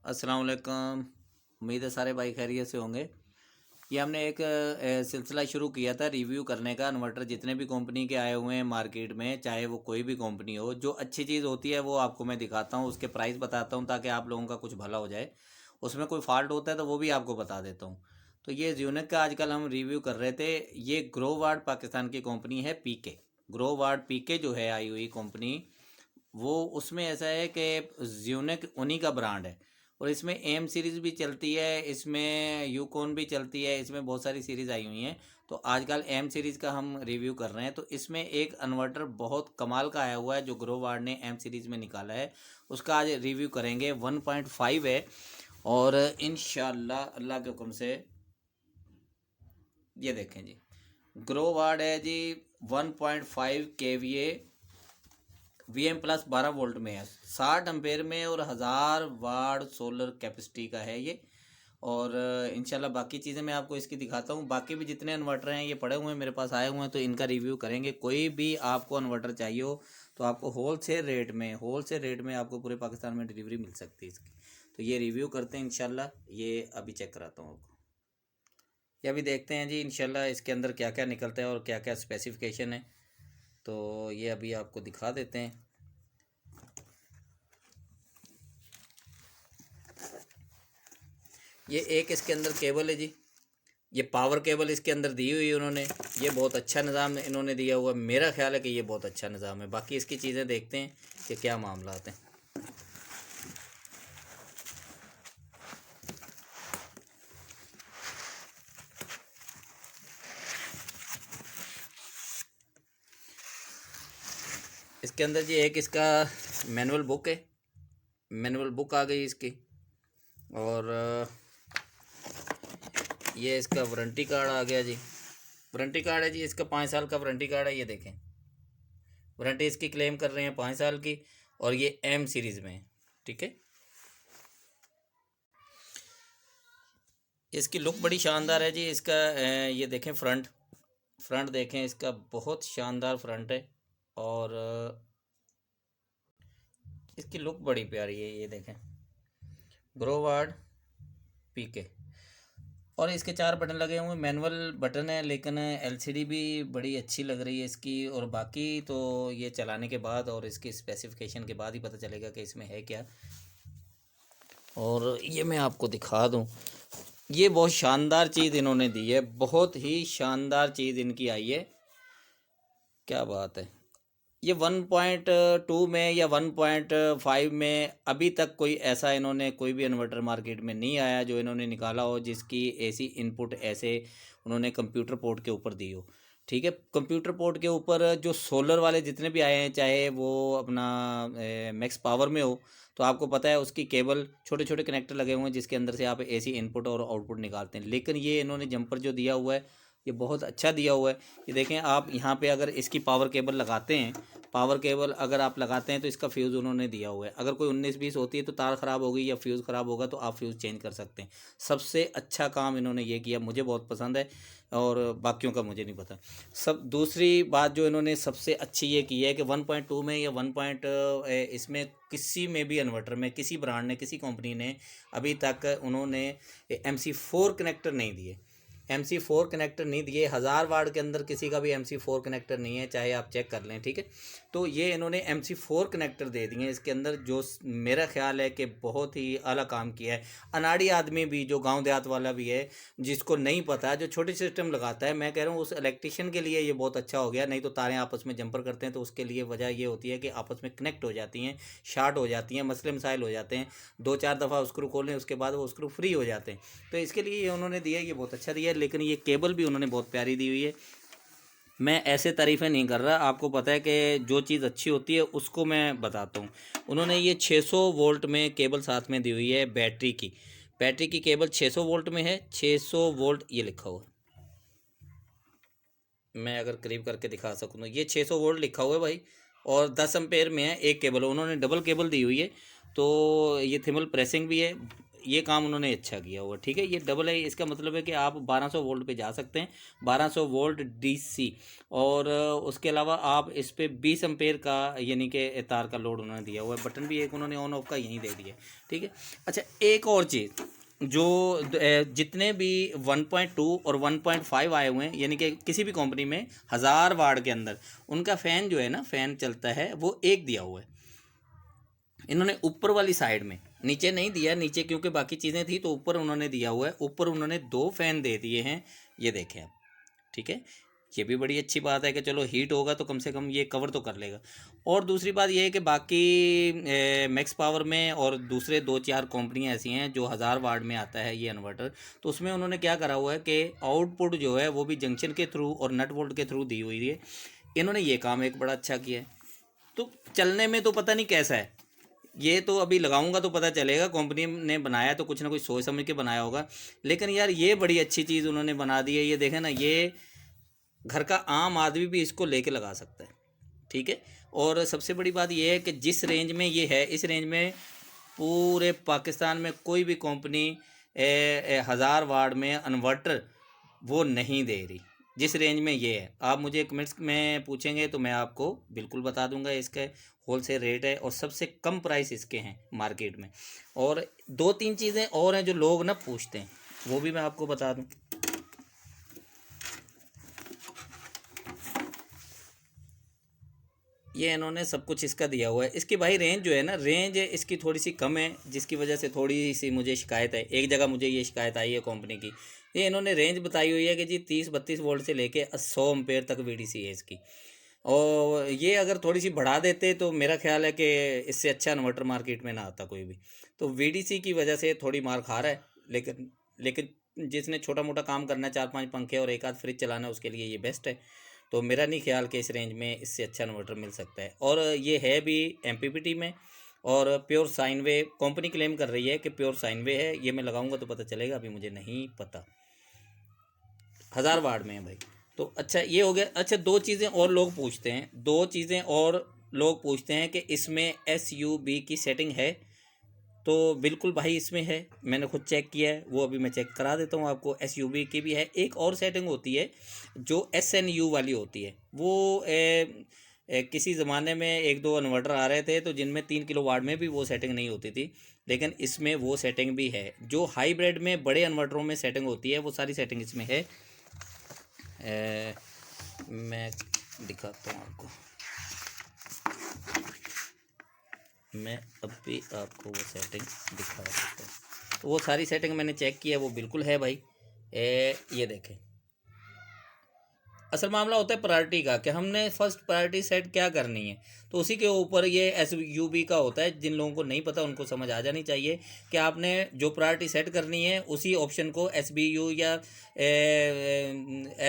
अस्सलाम वालेकुम। उम्मीद है सारे भाई खैरियत से होंगे। ये हमने एक सिलसिला शुरू किया था रिव्यू करने का। इन्वर्टर जितने भी कंपनी के आए हुए हैं मार्केट में, चाहे वो कोई भी कंपनी हो, जो अच्छी चीज़ होती है वो आपको मैं दिखाता हूँ, उसके प्राइस बताता हूँ ताकि आप लोगों का कुछ भला हो जाए। उसमें कोई फॉल्ट होता है तो वो भी आपको बता देता हूँ। तो ये ज्यूनिक का आजकल हम रिव्यू कर रहे थे। ये ग्रोवार्ड पाकिस्तान की कंपनी है, पीके। ग्रोवार्ड पीके जो है आई हुई कंपनी, वो उसमें ऐसा है कि ज्यूनिक उन्हीं का ब्रांड है। और इसमें एम सीरीज़ भी चलती है, इसमें यूकॉन भी चलती है, इसमें बहुत सारी सीरीज़ आई हुई हैं। तो आजकल एम सीरीज़ का हम रिव्यू कर रहे हैं। तो इसमें एक इन्वर्टर बहुत कमाल का आया हुआ है जो ग्रोवार्ड ने एम सीरीज़ में निकाला है, उसका आज रिव्यू करेंगे। 1.5 है और इंशाल्लाह अल्लाह के हुक्म से ये देखें जी, ग्रोवार्ड है जी। 1.5 केवीए वीएम प्लस 12 वोल्ट में है, 60 एम्पेयर में, और 1000 वाट सोलर कैपेसिटी का है ये। और इंशाल्लाह बाकी चीज़ें मैं आपको इसकी दिखाता हूँ। बाकी भी जितने इन्वर्टर हैं ये पड़े हुए हैं मेरे पास, आए हुए हैं, तो इनका रिव्यू करेंगे। कोई भी आपको इन्वर्टर चाहिए हो तो आपको होल सेल रेट में आपको पूरे पाकिस्तान में डिलीवरी मिल सकती है इसकी। तो ये रिव्यू करते हैं इंशाल्लाह। ये अभी चेक कराता हूँ आपको। ये अभी देखते हैं जी इंशाल्लाह इसके अंदर क्या क्या निकलता है और क्या क्या स्पेसिफिकेशन है। तो ये अभी आपको दिखा देते हैं। ये एक इसके अंदर केबल है जी, ये पावर केबल इसके अंदर दी हुई है उन्होंने। ये बहुत अच्छा निज़ाम इन्होंने दिया हुआ है, मेरा ख्याल है कि ये बहुत अच्छा निज़ाम है। बाकी इसकी चीज़ें देखते हैं कि क्या मामला हैं। इसके अंदर जी एक इसका मैनुअल बुक है, मैनुअल बुक आ गई इसकी। और ये इसका वारंटी कार्ड आ गया जी। वारंटी कार्ड है जी इसका, 5 साल का वारंटी कार्ड है। ये देखें, वारंटी इसकी क्लेम कर रहे हैं 5 साल की, और ये एम सीरीज़ में है। ठीक है, इसकी लुक बड़ी शानदार है जी। इसका ये देखें, फ्रंट फ्रंट देखें इसका, बहुत शानदार फ्रंट है। और इसकी लुक बड़ी प्यारी है। ये देखें, ग्रोवार्ड पीके। और इसके 4 बटन लगे हुए, मैनुअल बटन है, लेकिन एलसीडी भी बड़ी अच्छी लग रही है इसकी। और बाकी तो ये चलाने के बाद और इसकी स्पेसिफिकेशन के बाद ही पता चलेगा कि इसमें है क्या। और ये मैं आपको दिखा दूं, ये बहुत शानदार चीज़ इन्होंने दी है, बहुत ही शानदार चीज़ इनकी आई है। क्या बात है। ये 1.2 में या 1.5 में अभी तक कोई ऐसा इन्होंने कोई भी इन्वर्टर मार्केट में नहीं आया जो इन्होंने निकाला हो जिसकी एसी इनपुट ऐसे उन्होंने कंप्यूटर पोर्ट के ऊपर दी हो। ठीक है, कंप्यूटर पोर्ट के ऊपर जो सोलर वाले जितने भी आए हैं, चाहे वो अपना मैक्स पावर में हो, तो आपको पता है उसकी केबल छोटे छोटे कनेक्टर लगे हुए हैं जिसके अंदर से आप एसी इनपुट और आउटपुट निकालते हैं। लेकिन ये इन्होंने जंपर जो दिया हुआ है ये बहुत अच्छा दिया हुआ है। ये देखें आप, यहाँ पे अगर इसकी पावर केबल लगाते हैं, पावर केबल अगर आप लगाते हैं तो इसका फ्यूज़ उन्होंने दिया हुआ है। अगर कोई 19-20 होती है तो तार ख़राब हो गई या फ्यूज़ ख़राब होगा तो आप फ्यूज़ चेंज कर सकते हैं। सबसे अच्छा काम इन्होंने ये किया, मुझे बहुत पसंद है, और बाकियों का मुझे नहीं पता। सब दूसरी बात जो इन्होंने सबसे अच्छी ये की है कि 1.2 में या 1 इसमें किसी में भी इन्वर्टर में किसी ब्रांड ने, किसी कंपनी ने अभी तक उन्होंने MC4 कनेक्टर नहीं दिए। MC4 कनेक्टर नहीं दिए। 1000 वाट के अंदर किसी का भी MC4 कनेक्टर नहीं है, चाहे आप चेक कर लें। ठीक है, तो ये इन्होंने MC4 कनेक्टर दे दिए इसके अंदर, जो मेरा ख्याल है कि बहुत ही आला काम किया है। अनाड़ी आदमी भी, जो गांव देहात वाला भी है, जिसको नहीं पता, जो छोटी सिस्टम लगाता है, मैं कह रहा हूँ उस इलेक्ट्रिशियन के लिए ये बहुत अच्छा हो गया। नहीं तो तारें आपस में जंपर करते हैं तो उसके लिए वजह ये होती है कि आपस में कनेक्ट हो जाती हैं, शार्ट हो जाती हैं, मसले मसाइल हो जाते हैं। 2-4 दफ़ा स्क्रू खोलें उसके बाद वो स्क्रू फ्री हो जाते हैं। तो इसके लिए ये उन्होंने दिया, ये बहुत अच्छा दिया है। लेकिन ये केबल भी उन्होंने बहुत प्यारी दी हुई है। मैं ऐसे तारीफ़ें नहीं कर रहा, आपको पता है कि जो चीज़ अच्छी होती है उसको मैं बताता हूँ। उन्होंने ये 600 वोल्ट में केबल साथ में दी हुई है, बैटरी की केबल 600 वोल्ट में है। 600 वोल्ट ये लिखा हुआ है, मैं अगर करीब करके दिखा सकूँ तो ये 600 वोल्ट लिखा हुआ है भाई। और 10 एम्पेयर में है एक केबल, उन्होंने डबल केबल दी हुई है। तो ये थिमल प्रेसिंग भी है। ये काम उन्होंने अच्छा किया हुआ, ठीक है। ये डबल है, इसका मतलब है कि आप 1200 वोल्ट पे जा सकते हैं, 1200 वोल्ट डीसी। और उसके अलावा आप इस पर 20 एम्पेयर का यानी कि तार का लोड उन्होंने दिया हुआ है। बटन भी एक उन्होंने ऑन ऑफ का यहीं दे दिया, ठीक है। अच्छा, एक और चीज़, जो जितने भी 1.2 और 1.5 आए हुए हैं, यानी कि किसी भी कंपनी में 1000 वाट के अंदर उनका फ़ैन जो है ना, फ़ैन चलता है, वो एक दिया हुआ है। इन्होंने ऊपर वाली साइड में, नीचे नहीं दिया, नीचे क्योंकि बाकी चीज़ें थी, तो ऊपर उन्होंने दिया हुआ है। ऊपर उन्होंने 2 फ़ैन दे दिए हैं, ये देखें आप, ठीक है। ये भी बड़ी अच्छी बात है कि चलो हीट होगा तो कम से कम ये कवर तो कर लेगा। और दूसरी बात ये है कि बाकी मैक्स पावर में और दूसरे 2-4 कंपनियां ऐसी हैं जो 1000 वाट में आता है ये इन्वर्टर, तो उसमें उन्होंने क्या करा हुआ है कि आउटपुट जो है वो भी जंक्शन के थ्रू और नट बोल्ट के थ्रू दी हुई है। इन्होंने ये काम एक बड़ा अच्छा किया है। तो चलने में तो पता नहीं कैसा है, ये तो अभी लगाऊंगा तो पता चलेगा। कंपनी ने बनाया तो कुछ ना कुछ सोच समझ के बनाया होगा, लेकिन यार ये बड़ी अच्छी चीज़ उन्होंने बना दी है। ये देखें ना, ये घर का आम आदमी भी इसको लेके लगा सकता है, ठीक है। और सबसे बड़ी बात ये है कि जिस रेंज में ये है, इस रेंज में पूरे पाकिस्तान में कोई भी कंपनी 1000 वाट में इन्वर्टर वो नहीं दे रही, जिस रेंज में ये है। आप मुझे कमेंट्स में पूछेंगे तो मैं आपको बिल्कुल बता दूंगा। इसका होलसेल रेट है और सबसे कम प्राइस इसके हैं मार्केट में। और 2-3 चीज़ें और हैं जो लोग ना पूछते हैं, वो भी मैं आपको बता दूं। ये इन्होंने सब कुछ इसका दिया हुआ है। इसकी भाई रेंज जो है ना, रेंज इसकी थोड़ी सी कम है, जिसकी वजह से थोड़ी सी मुझे शिकायत है। एक जगह मुझे ये शिकायत आई है कंपनी की, ये इन्होंने रेंज बताई हुई है कि जी 30-32 वोल्ट से लेके 100 एम्पेयर तक वीडीसी है इसकी। और ये अगर थोड़ी सी बढ़ा देते तो मेरा ख्याल है कि इससे अच्छा इन्वर्टर मार्केट में ना आता कोई भी। तो वीडीसी की वजह से थोड़ी मार खा रहा है, लेकिन लेकिन जिसने छोटा मोटा काम करना है, 4-5 पंखे और एक आध फ्रिज चलाना है, उसके लिए ये बेस्ट है। तो मेरा नहीं ख्याल कि इस रेंज में इससे अच्छा इन्वर्टर मिल सकता है। और ये है भी एमपीपीटी में, और प्योर साइन वे कंपनी क्लेम कर रही है कि प्योर साइन वे है। ये मैं लगाऊंगा तो पता चलेगा, अभी मुझे नहीं पता। 1000 वाट में है भाई। तो अच्छा, ये हो गया। अच्छा, दो चीज़ें और लोग पूछते हैं कि इसमें SUB की सेटिंग है। तो बिल्कुल भाई इसमें है, मैंने खुद चेक किया है। वो अभी मैं चेक करा देता हूँ आपको। SUB की भी है। एक और सेटिंग होती है जो SNU वाली होती है। वो किसी ज़माने में 1-2 इन्वर्टर आ रहे थे तो जिनमें 3 किलो वाट में भी वो सेटिंग नहीं होती थी, लेकिन इसमें वो सेटिंग भी है। जो हाईब्रिड में बड़े इन्वर्टरों में सेटिंग होती है, वो सारी सेटिंग इसमें है। मैं दिखाता हूँ आपको, मैं अभी आपको वो सेटिंग दिखा देता हूँ। तो वो सारी सेटिंग मैंने चेक किया, वो बिल्कुल है भाई। ये देखें, असल मामला होता है प्रायोरिटी का, कि हमने फर्स्ट प्रायोरिटी सेट क्या करनी है, तो उसी के ऊपर ये SUB का होता है। जिन लोगों को नहीं पता उनको समझ आ जानी चाहिए कि आपने जो प्रायोरिटी सेट करनी है उसी ऑप्शन को SBU या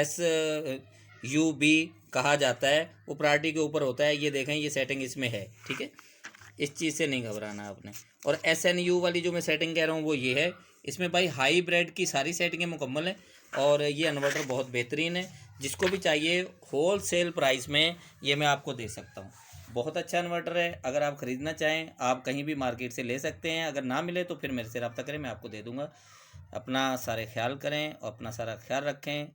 SUB कहा जाता है। वो प्रायोरिटी के ऊपर होता है। ये देखें, ये सेटिंग इसमें है, ठीक है। इस चीज़ से नहीं घबराना आपने। और SNU वाली जो मैं सेटिंग कह रहा हूँ वो ये है। इसमें भाई हाई ब्रेड की सारी सेटिंगें मुकम्मल हैं, और ये इन्वर्टर बहुत बेहतरीन है। जिसको भी चाहिए होल सेल प्राइस में ये मैं आपको दे सकता हूँ। बहुत अच्छा इन्वर्टर है। अगर आप ख़रीदना चाहें, आप कहीं भी मार्केट से ले सकते हैं। अगर ना मिले तो फिर मेरे से रब्ता करें, मैं आपको दे दूँगा। अपना सारे ख्याल करें और अपना सारा ख्याल रखें।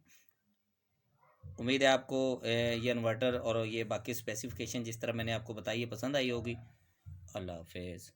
उम्मीद है आपको ये इन्वर्टर और ये बाकी स्पेसिफिकेशन जिस तरह मैंने आपको बताई है पसंद आई होगी। अल्लाह हाफिज़।